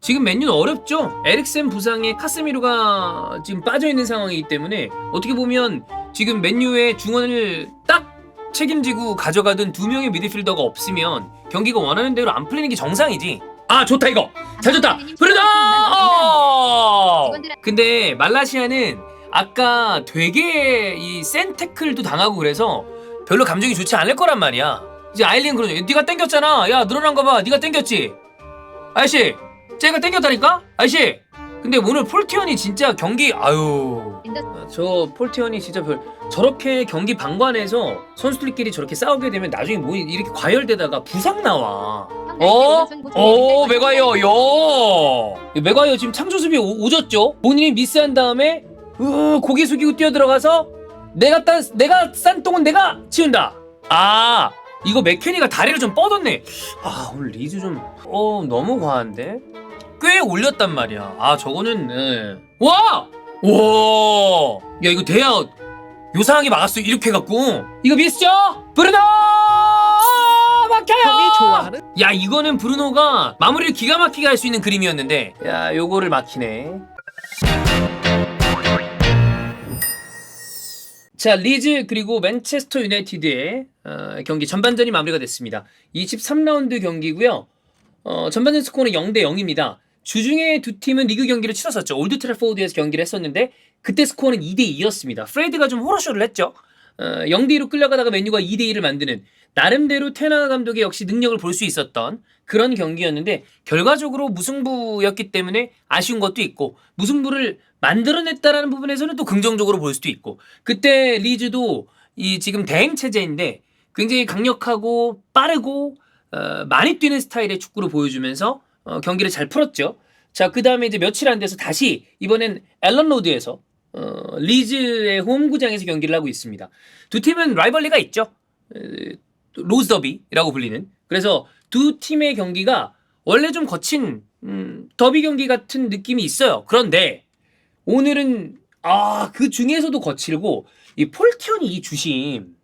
지금 맨유는 어렵죠. 에릭센 부상에 카세미로가 지금 빠져있는 상황이기 때문에 어떻게 보면 지금 맨유의 중원을 딱 책임지고 가져가던 두 명의 미드필더가 없으면 경기가 원하는 대로 안 풀리는 게 정상이지. 아 좋다 이거 잘 줬다 브루노. 근데 말라시아는 아까 되게 이 센 태클도 당하고 그래서 별로 감정이 좋지 않을 거란 말이야. 이제 아일린 그러죠. 네가 땡겼잖아. 야 늘어난 거 봐. 네가 땡겼지. 아저씨 쟤가 땡겼다니까? 아저씨. 근데 오늘 폴티언이 진짜 경기 저 폴티언이 진짜 저렇게 경기 방관해서 선수들끼리 저렇게 싸우게 되면 나중에 뭐 이렇게 과열되다가 부상 나와. 맥과이어 야 맥과이어 지금 창조 수비 오졌죠. 본인이 미스한 다음에 고개 숙이고 뛰어 들어가서 내가 싼 똥은 내가 치운다. 아 이거 맥케니가 다리를 좀 뻗었네. 아 오늘 리즈 좀 너무 과한데? 꽤 올렸단 말이야. 아 저거는 와! 야 이거 대야 요상하게 막았어. 이렇게 해갖고 이거 미스죠? 브루노! 막혀요! 형이 좋아하는 야 이거는 브루노가 마무리를 기가 막히게 할 수 있는 그림이었는데 야 요거를 막히네. 자 리즈 그리고 맨체스터 유나이티드의 경기 전반전이 마무리가 됐습니다. 23라운드 경기고요. 전반전 스코어는 0대 0입니다. 주중에 두 팀은 리그 경기를 치렀었죠. 올드 트래포드에서 경기를 했었는데 그때 스코어는 2대 2였습니다. 프레드가 좀 호러쇼를 했죠. 0대 2로 끌려가다가 맨유가 2대 2를 만드는 나름대로 테나 감독의 역시 능력을 볼 수 있었던 그런 경기였는데 결과적으로 무승부였기 때문에 아쉬운 것도 있고 무승부를 만들어냈다라는 부분에서는 또 긍정적으로 볼 수도 있고 그때 리즈도 이 지금 대행 체제인데 굉장히 강력하고 빠르고 많이 뛰는 스타일의 축구를 보여주면서 경기를 잘 풀었죠. 자, 그 다음에 이제 며칠 안 돼서 다시 이번엔 앨런 로드에서 리즈의 홈구장에서 경기를 하고 있습니다. 두 팀은 라이벌리가 있죠. 로즈 더비라고 불리는. 그래서 두 팀의 경기가 원래 좀 거친 더비 경기 같은 느낌이 있어요. 그런데 오늘은 그 중에서도 거칠고 이 폴티언이 이 주심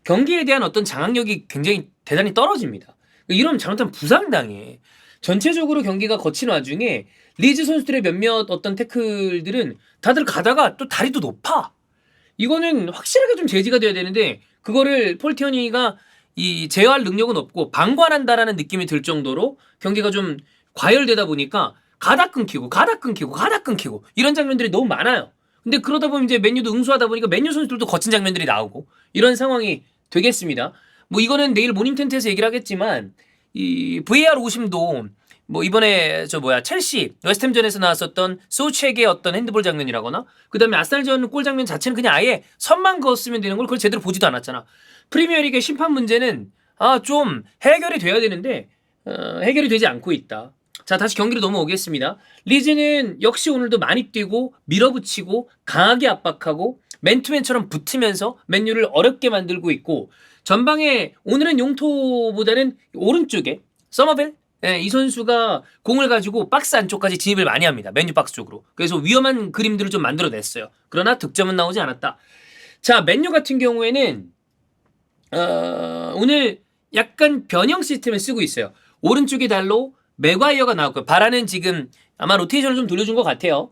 경기에 대한 어떤 장악력이 굉장히 대단히 떨어집니다. 이러면 잘못하면 부상당해. 전체적으로 경기가 거친 와중에 리즈 선수들의 몇몇 어떤 태클들은 다들 가다가 또 다리도 높아. 이거는 확실하게 좀 제지가 돼야 되는데 그거를 폴티언이가 이 제어할 능력은 없고 방관한다라는 느낌이 들 정도로 경기가 좀 과열되다 보니까 가다 끊기고 이런 장면들이 너무 많아요. 근데 그러다 보면 이제 맨유도 응수하다 보니까 맨유 선수들도 거친 장면들이 나오고 이런 상황이 되겠습니다. 뭐 이거는 내일 모닝 텐트에서 얘기를 하겠지만 이 VAR 오심도 뭐 이번에 첼시 웨스트햄전에서 나왔었던 소치에게 어떤 핸드볼 장면이라거나 그다음에 아스날전 골 장면 자체는 그냥 아예 선만 그었으면 되는 걸 그걸 제대로 보지도 않았잖아. 프리미어리그의 심판 문제는 좀 해결이 돼야 되는데 해결이 되지 않고 있다. 자 다시 경기로 넘어오겠습니다. 리즈는 역시 오늘도 많이 뛰고 밀어붙이고 강하게 압박하고 맨투맨처럼 붙으면서 맨유를 어렵게 만들고 있고 전방에 오늘은 용토보다는 오른쪽에 서머벨 이 선수가 공을 가지고 박스 안쪽까지 진입을 많이 합니다. 맨유 박스 쪽으로. 그래서 위험한 그림들을 좀 만들어냈어요. 그러나 득점은 나오지 않았다. 자 맨유 같은 경우에는 오늘 약간 변형 시스템을 쓰고 있어요. 오른쪽에 달로 맥과이어가 나왔고요. 바라는 지금 아마 로테이션을 좀 돌려준 것 같아요.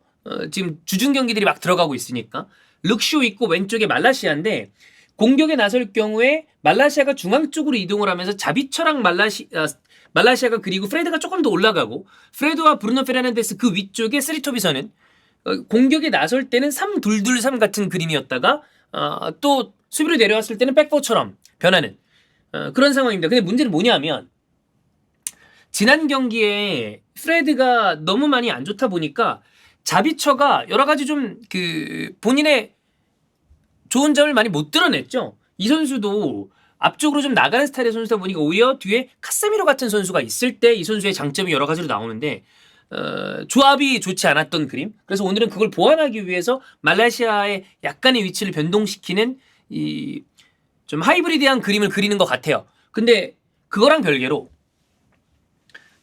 지금 주중 경기들이 막 들어가고 있으니까 룩쇼 있고 왼쪽에 말라시아인데 공격에 나설 경우에 말라시아가 중앙 쪽으로 이동을 하면서 자비처랑 말라시아가 그리고 프레드가 조금 더 올라가고 프레드와 브루노 페르난데스 그 위쪽에 쓰리톱이서는 공격에 나설 때는 3-2-2-3 같은 그림이었다가 또 수비로 내려왔을 때는 백포처럼 변하는 그런 상황입니다. 근데 문제는 뭐냐면 지난 경기에 프레드가 너무 많이 안 좋다 보니까 자비처가 여러 가지 좀 본인의 좋은 점을 많이 못 드러냈죠. 이 선수도 앞쪽으로 좀 나가는 스타일의 선수다 보니까 오히려 뒤에 카세미로 같은 선수가 있을 때 이 선수의 장점이 여러 가지로 나오는데 조합이 좋지 않았던 그림. 그래서 오늘은 그걸 보완하기 위해서 말레이시아의 약간의 위치를 변동시키는 이 좀 하이브리드한 그림을 그리는 것 같아요. 근데 그거랑 별개로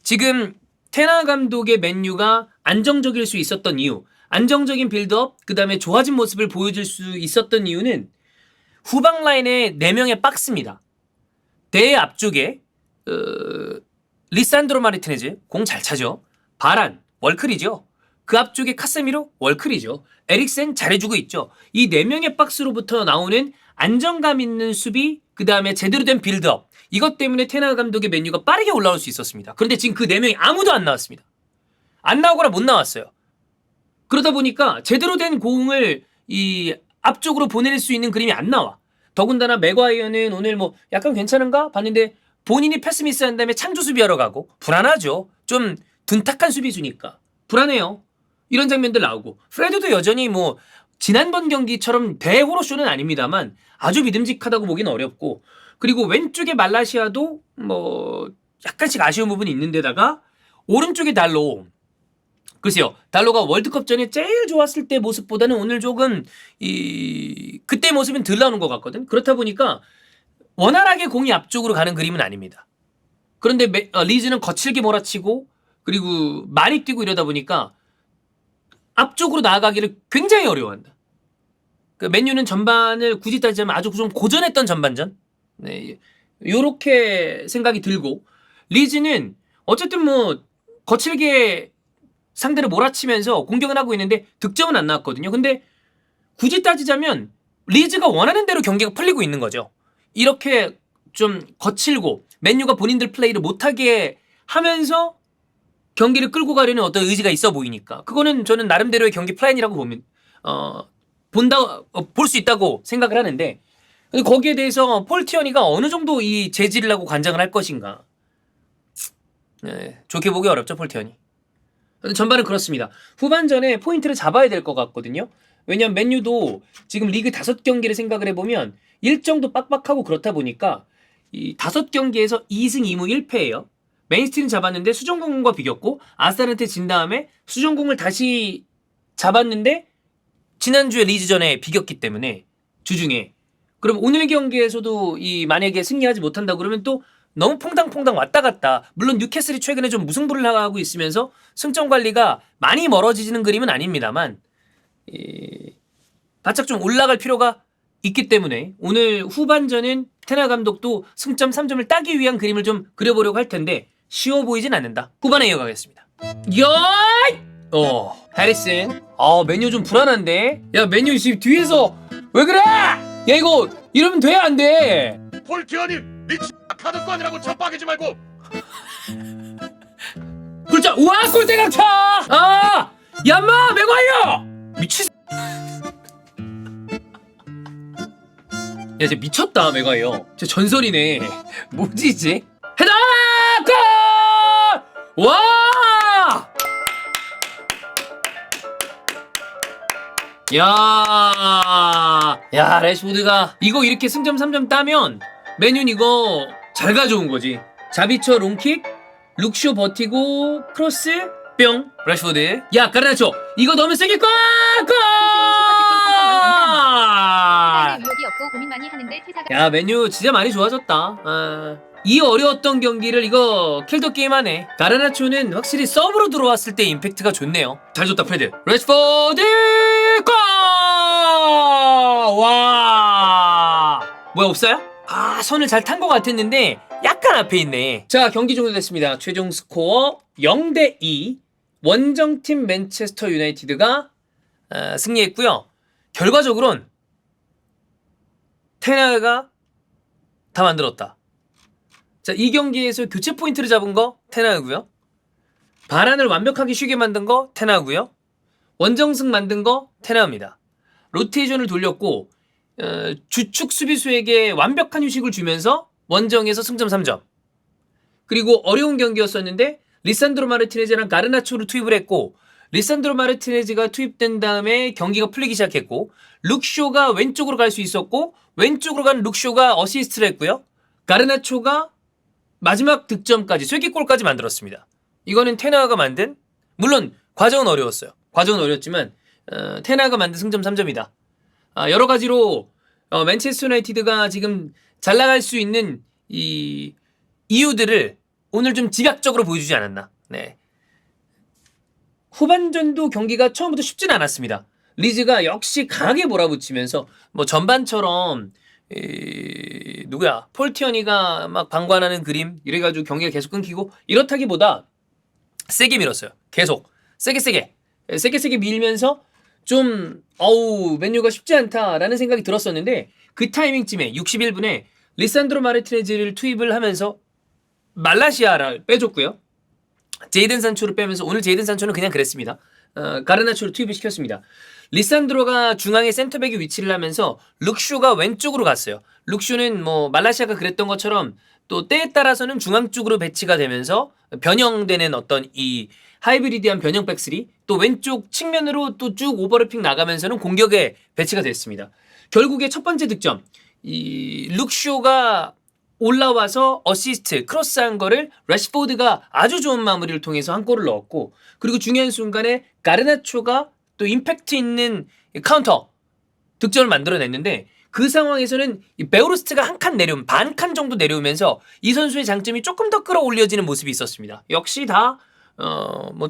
지금 테나 감독의 맨유가 안정적일 수 있었던 이유, 안정적인 빌드업, 그 다음에 좋아진 모습을 보여줄 수 있었던 이유는 후방 라인의 4명의 박스입니다. 대 앞쪽에 리산드로 마르티네즈 공 잘 차죠. 바란 월클이죠. 그 앞쪽에 카세미로 월클이죠. 에릭센 잘해주고 있죠. 이 4명의 박스로부터 나오는 안정감 있는 수비, 그 다음에 제대로 된 빌드업, 이것 때문에 테나 감독의 맨유가 빠르게 올라올 수 있었습니다. 그런데 지금 그 4명이 아무도 안 나왔습니다. 안 나오거나 못 나왔어요. 그러다 보니까 제대로 된 공을 이 앞쪽으로 보낼 수 있는 그림이 안 나와. 더군다나 맥과이어는 오늘 뭐 약간 괜찮은가 봤는데 본인이 패스 미스한 다음에 창조 수비하러 가고 불안하죠. 좀 둔탁한 수비수니까 불안해요. 이런 장면들 나오고 프레드도 여전히 뭐 지난번 경기처럼 대호로쇼는 아닙니다만 아주 믿음직하다고 보기는 어렵고, 그리고 왼쪽에 말라시아도 뭐 약간씩 아쉬운 부분이 있는데다가 오른쪽에 달로, 글쎄요, 달로가 월드컵 전에 제일 좋았을 때 모습보다는 오늘 조금 그때 모습은 덜 나오는 것 같거든. 그렇다 보니까 원활하게 공이 앞쪽으로 가는 그림은 아닙니다. 그런데 리즈는 거칠게 몰아치고 그리고 많이 뛰고 이러다 보니까 앞쪽으로 나아가기를 굉장히 어려워한다. 그 맨유는 전반을 굳이 따지자면 아주 좀 고전했던 전반전, 네, 요렇게 생각이 들고, 리즈는 어쨌든 뭐 거칠게 상대를 몰아치면서 공격을 하고 있는데 득점은 안 나왔거든요. 근데 굳이 따지자면 리즈가 원하는 대로 경기가 풀리고 있는 거죠. 이렇게 좀 거칠고 맨유가 본인들 플레이를 못하게 하면서 경기를 끌고 가려는 어떤 의지가 있어 보이니까 그거는 저는 나름대로의 경기 플랜이라고 보면 볼 수 있다고 생각을 하는데, 근데 거기에 대해서 폴 티어니가 어느 정도 이 재질을 하고 관장을 할 것인가, 네, 좋게 보기 어렵죠. 폴 티어니. 전반은 그렇습니다. 후반전에 포인트를 잡아야 될 것 같거든요. 왜냐면 맨유도 지금 리그 5경기를 생각을 해보면 일정도 빡빡하고 그렇다 보니까 이 5경기에서 2승 2무 1패예요. 맨시티는 잡았는데 수정공과 비겼고, 아스날한테 진 다음에 수정공을 다시 잡았는데 지난주에 리즈전에 비겼기 때문에 주중에, 그럼 오늘 경기에서도 만약에 승리하지 못한다 그러면 또 너무 퐁당퐁당 왔다 갔다. 물론 뉴캐슬이 최근에 좀 무승부를 하고 있으면서 승점 관리가 많이 멀어지는 그림은 아닙니다만 바짝 좀 올라갈 필요가 있기 때문에 오늘 후반전은 테나 감독도 승점 3점을 따기 위한 그림을 좀 그려보려고 할 텐데 쉬워 보이진 않는다. 후반에 이어가겠습니다. 해리슨. 메뉴 좀 불안한데? 야, 메뉴 지금 뒤에서 왜 그래? 야, 이거 이러면 돼, 안 돼? 폴티어니 미친 카드권이라고 접박이지 말고. 굴자, 우와, 골대각차! 얌마, 맥과이어! 미치. 야, 쟤 미쳤다, 맥과이어. 쟤 전설이네. 뭐지, 이제? 헤더! 골! 와! 야, 래시포드가 이거 이렇게 승점 3점 따면 맨유는 이거 잘 가져온 거지. 자비처 롱킥, 룩쇼 버티고 크로스, 뿅, 래시포드. 야, 가르나초 이거 넣으면 세게 골! 야, 맨유 진짜 많이 좋아졌다. 이 어려웠던 경기를 이거 킬더 게임하네. 가르나초는 확실히 서브로 들어왔을 때 임팩트가 좋네요. 잘 줬다 프레드. 래시포드 골! 와! 뭐야, 없어요? 선을 잘 탄 것 같았는데 약간 앞에 있네. 자, 경기 종료됐습니다. 최종 스코어 0대2 원정팀 맨체스터 유나이티드가 승리했고요. 결과적으로는 테나가 다 만들었다. 자, 이 경기에서 교체 포인트를 잡은 거 테나고요. 바란을 완벽하게 쉬게 만든 거 테나고요. 원정승 만든 거 테나입니다. 로테이션을 돌렸고 주축 수비수에게 완벽한 휴식을 주면서 원정에서 승점 3점. 그리고 어려운 경기였었는데 리산드로 마르티네즈랑 가르나초를 투입을 했고, 리산드로 마르티네즈가 투입된 다음에 경기가 풀리기 시작했고, 룩쇼가 왼쪽으로 갈 수 있었고 왼쪽으로 간 룩쇼가 어시스트를 했고요. 가르나초가 마지막 득점까지, 쐐기골까지 만들었습니다. 이거는 테나가 만든, 물론 과정은 어려웠어요. 과정은 어렵지만 테나가 만든 승점 3점이다. 여러 가지로 맨체스터 유나이티드가 지금 잘 나갈 수 있는 이 이유들을 오늘 좀 집약적으로 보여주지 않았나. 네. 후반전도 경기가 처음부터 쉽진 않았습니다. 리즈가 역시 강하게 몰아붙이면서 뭐 전반처럼 누구야? 폴 티어니가 막 방관하는 그림 이래가지고 경기가 계속 끊기고 이렇다기보다 세게 밀었어요. 계속 세게 밀면서 좀 맨유가 쉽지 않다라는 생각이 들었었는데 그 타이밍쯤에 61분에 리산드로 마르티네즈를 투입을 하면서 말라시아를 빼줬고요. 제이든 산초를 빼면서 오늘 제이든 산초는 그냥 그랬습니다. 가르나초를 투입을 시켰습니다. 리산드로가 중앙에 센터백의 위치를 하면서 룩슈가 왼쪽으로 갔어요. 룩슈는 뭐 말라시아가 그랬던 것처럼 또 때에 따라서는 중앙 쪽으로 배치가 되면서 변형되는 어떤 이 하이브리드한 변형 백스리 또 왼쪽 측면으로 또 쭉 오버래핑 나가면서는 공격에 배치가 됐습니다. 결국에 첫 번째 득점 이 룩쇼가 올라와서 어시스트 크로스한 거를 래시포드가 아주 좋은 마무리를 통해서 한 골을 넣었고 그리고 중요한 순간에 가르나초가 또 임팩트 있는 카운터 득점을 만들어냈는데 그 상황에서는 이 베오르스트가 한 칸 내려오면 반 칸 정도 내려오면서 이 선수의 장점이 조금 더 끌어올려지는 모습이 있었습니다. 역시 다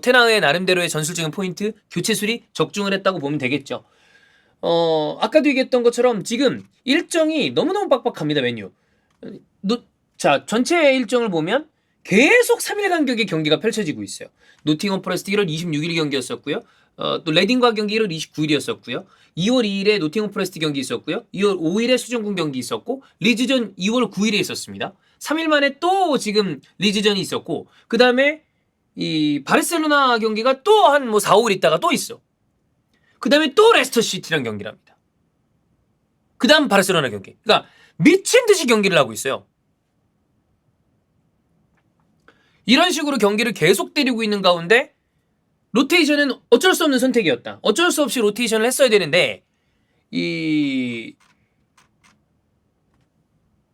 테나의 나름대로의 전술적인 포인트 교체 수리 적중을 했다고 보면 되겠죠. 아까도 얘기했던 것처럼 지금 일정이 너무너무 빡빡합니다. 맨유. 자, 전체 일정을 보면 계속 3일 간격의 경기가 펼쳐지고 있어요. 노팅엄 포레스트 1월 26일 경기였었고요. 또 레딩과 경기 1월 29일이었었고요. 2월 2일에 노팅엄 포레스트 경기 있었고요. 2월 5일에 수정군 경기 있었고 리즈전 2월 9일에 있었습니다. 3일 만에 또 지금 리즈전이 있었고 그 다음에 이 바르셀로나 경기가 또 한 4, 5일 있다가 또 있어. 그 다음에 또 레스터 시티랑 경기를 합니다. 그 다음 바르셀로나 경기. 그러니까 미친 듯이 경기를 하고 있어요. 이런 식으로 경기를 계속 때리고 있는 가운데 로테이션은 어쩔 수 없는 선택이었다. 어쩔 수 없이 로테이션을 했어야 되는데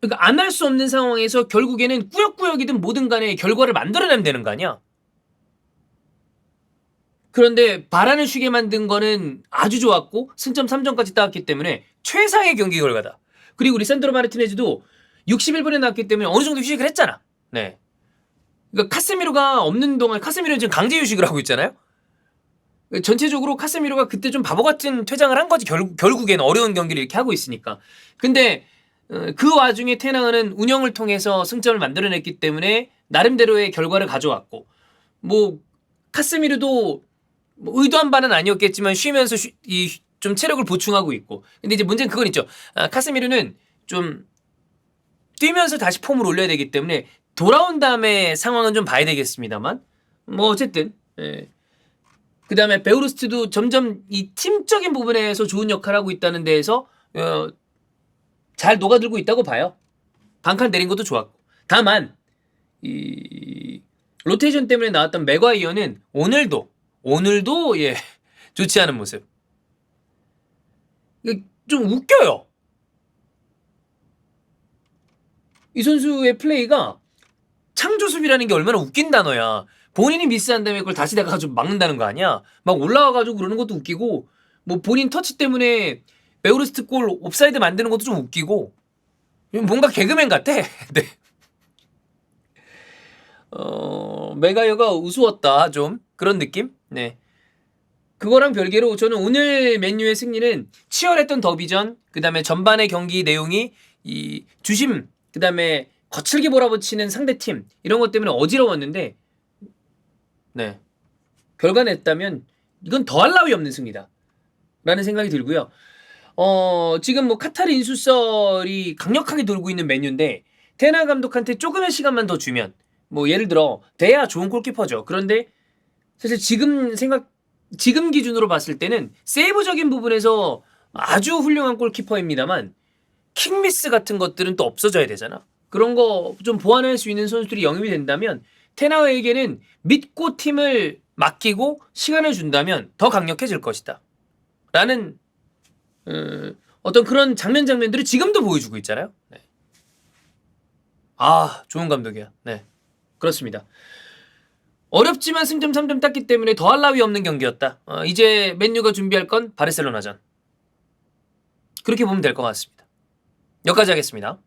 그러니까 안 할 수 없는 상황에서 결국에는 꾸역꾸역이든 뭐든 간에 결과를 만들어내면 되는 거 아니야? 그런데 바라는 쉬게 만든 거는 아주 좋았고 승점 3점까지 따왔기 때문에 최상의 경기 결과다. 그리고 리산드로 마르티네즈도 61분에 나왔기 때문에 어느 정도 휴식을 했잖아. 네. 그러니까 카세미로가 없는 동안 카세미로는 지금 강제 휴식을 하고 있잖아요. 전체적으로 카세미로가 그때 좀 바보 같은 퇴장을 한 거지. 결국에는 어려운 경기를 이렇게 하고 있으니까. 근데 그 와중에 테나는 운영을 통해서 승점을 만들어냈기 때문에 나름대로의 결과를 가져왔고 카세미로도 의도한 바는 아니었겠지만 쉬면서 좀 체력을 보충하고 있고. 근데 이제 문제는 그건 있죠. 카세미로는 좀 뛰면서 다시 폼을 올려야 되기 때문에 돌아온 다음에 상황은 좀 봐야 되겠습니다만 어쨌든 그 다음에 베오르스트도 점점 이 팀적인 부분에서 좋은 역할을 하고 있다는 데에서 잘 녹아들고 있다고 봐요. 반칸 내린 것도 좋았고. 다만 이 로테이션 때문에 나왔던 맥과이어는 오늘도 좋지 않은 모습. 좀 웃겨요. 이 선수의 플레이가 창조수비라는 게 얼마나 웃긴 단어야. 본인이 미스한 다음에 그걸 다시 내가 가지고 막는다는 거 아니야. 막 올라와가지고 그러는 것도 웃기고 본인 터치 때문에 베오르스트 골 옵사이드 만드는 것도 좀 웃기고 뭔가 개그맨 같아. 네. 맥과이어가 우스웠다 좀 그런 느낌. 네. 그거랑 별개로 저는 오늘 맨유의 승리는 치열했던 더비전, 그 다음에 전반의 경기 내용이 이 주심, 그 다음에 거칠게 몰아붙이는 상대팀 이런 것 때문에 어지러웠는데 네. 결과 냈다면 이건 더할 나위 없는 승리다 라는 생각이 들고요. 지금 카타르 인수설이 강력하게 돌고 있는 맨유인데 테나 감독한테 조금의 시간만 더 주면 예를 들어 대야 좋은 골키퍼죠. 그런데 사실 지금 기준으로 봤을 때는 세이브적인 부분에서 아주 훌륭한 골키퍼입니다만 킥미스 같은 것들은 또 없어져야 되잖아. 그런 거 좀 보완할 수 있는 선수들이 영입이 된다면 테나에게는 믿고 팀을 맡기고 시간을 준다면 더 강력해질 것이다 라는 어떤 그런 장면들을 지금도 보여주고 있잖아요. 네. 좋은 감독이야. 네, 그렇습니다. 어렵지만 승점 3점 땄기 때문에 더할 나위 없는 경기였다. 이제 맨유가 준비할 건 바르셀로나전. 그렇게 보면 될 것 같습니다. 여기까지 하겠습니다.